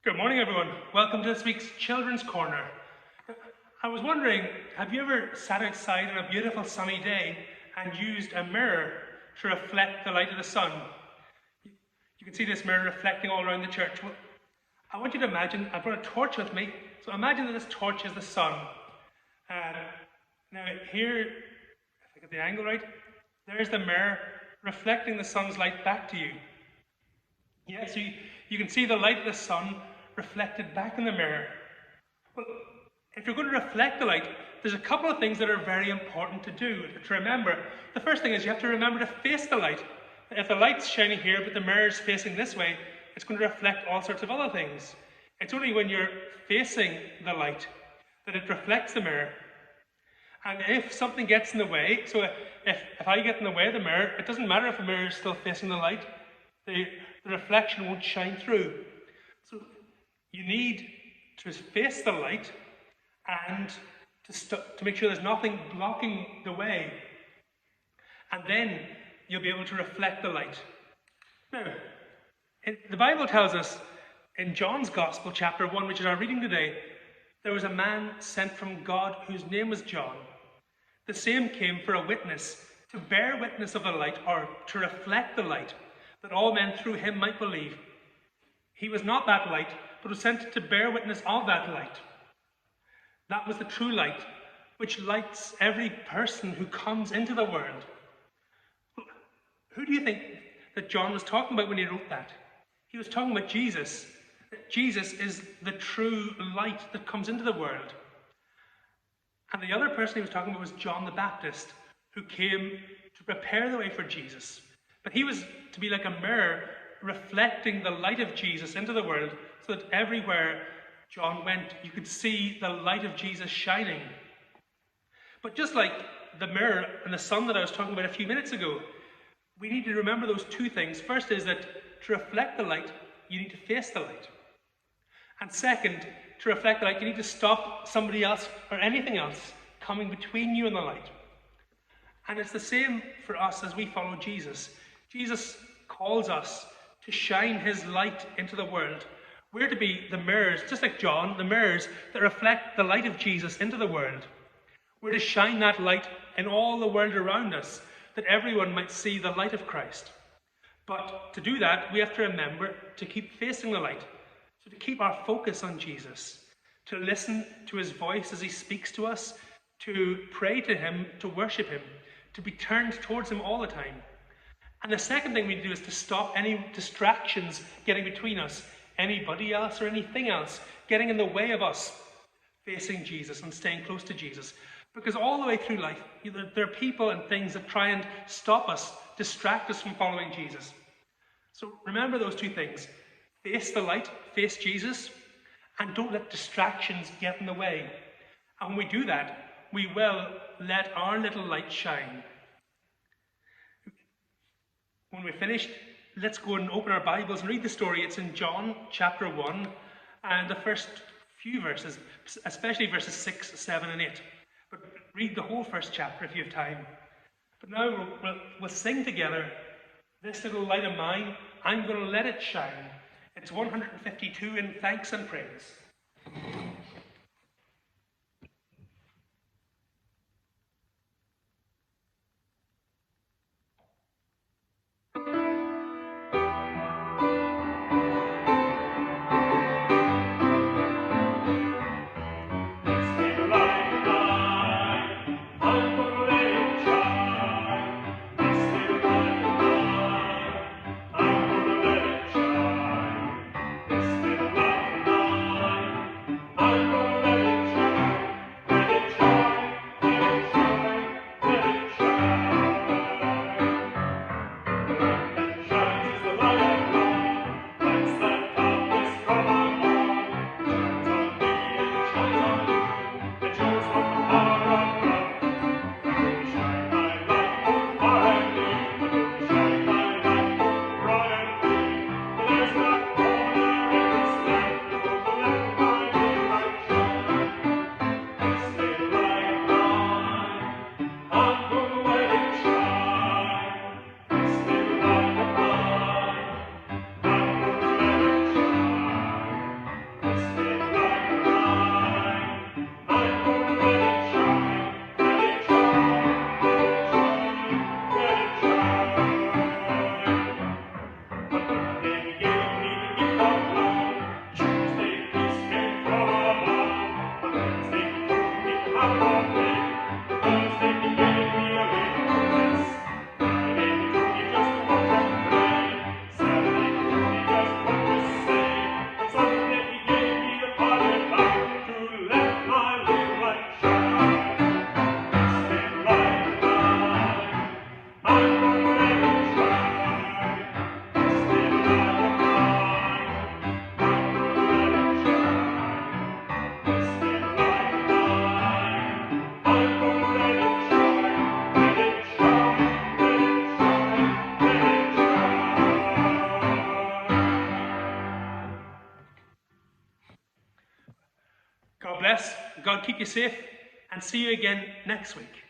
Good morning, everyone. Welcome to this week's Children's Corner. I was wondering, have you ever sat outside on a beautiful sunny day and used a mirror to reflect the light of the sun? You can see this mirror reflecting all around the church. Well, I want you to imagine, I've brought a torch with me, so imagine that this torch is the sun. Now here, if I get the angle right, there's the mirror reflecting the sun's light back to you. Yeah, so you can see the light of the sun reflected back in the mirror. Well, if you're going to reflect the light, there's a couple of things that are very important to do, to remember. The first thing is you have to remember to face the light. If the light's shining here, but the mirror's facing this way, it's going to reflect all sorts of other things. It's only when you're facing the light that it reflects the mirror. And if something gets in the way, so if I get in the way of the mirror, it doesn't matter if the mirror is still facing the light, the reflection won't shine through. So you need to face the light and to make sure there's nothing blocking the way. And then you'll be able to reflect the light. Now, the Bible tells us in John's Gospel, chapter 1, which is our reading today, there was a man sent from God whose name was John. The same came for a witness, to bear witness of the light, or to reflect the light, that all men through him might believe. He was not that light, but was sent to bear witness of that light. That was the true light, which lights every person who comes into the world. Who do you think that John was talking about when he wrote that? He was talking about Jesus. Jesus is the true light that comes into the world. And the other person he was talking about was John the Baptist, who came to prepare the way for Jesus. But he was to be like a mirror reflecting the light of Jesus into the world, so that everywhere John went, you could see the light of Jesus shining. But just like the mirror and the sun that I was talking about a few minutes ago, we need to remember those two things. First is that to reflect the light, you need to face the light. And second, to reflect the light, you need to stop somebody else or anything else coming between you and the light. And it's the same for us as we follow Jesus. Jesus calls us to shine his light into the world. We're to be the mirrors, just like John, the mirrors that reflect the light of Jesus into the world. We're to shine that light in all the world around us, that everyone might see the light of Christ. But to do that, we have to remember to keep facing the light, so to keep our focus on Jesus, to listen to his voice as he speaks to us, to pray to him, to worship him, to be turned towards him all the time. And the second thing we need to do is to stop any distractions getting between us, anybody else or anything else getting in the way of us facing Jesus and staying close to Jesus. Because all the way through life, there are people and things that try and stop us, distract us from following Jesus. So remember those two things. Face the light, face Jesus, and don't let distractions get in the way. And when we do that, we will let our little light shine. When we're finished, let's go and open our Bibles and read the story. It's in John chapter 1, and the first few verses, especially verses 6, 7, and 8. But read the whole first chapter if you have time. But now we'll sing together, "This little light of mine, I'm going to let it shine." It's 152 in thanks and praise. This little light of mine, God bless, God keep you safe, and see you again next week.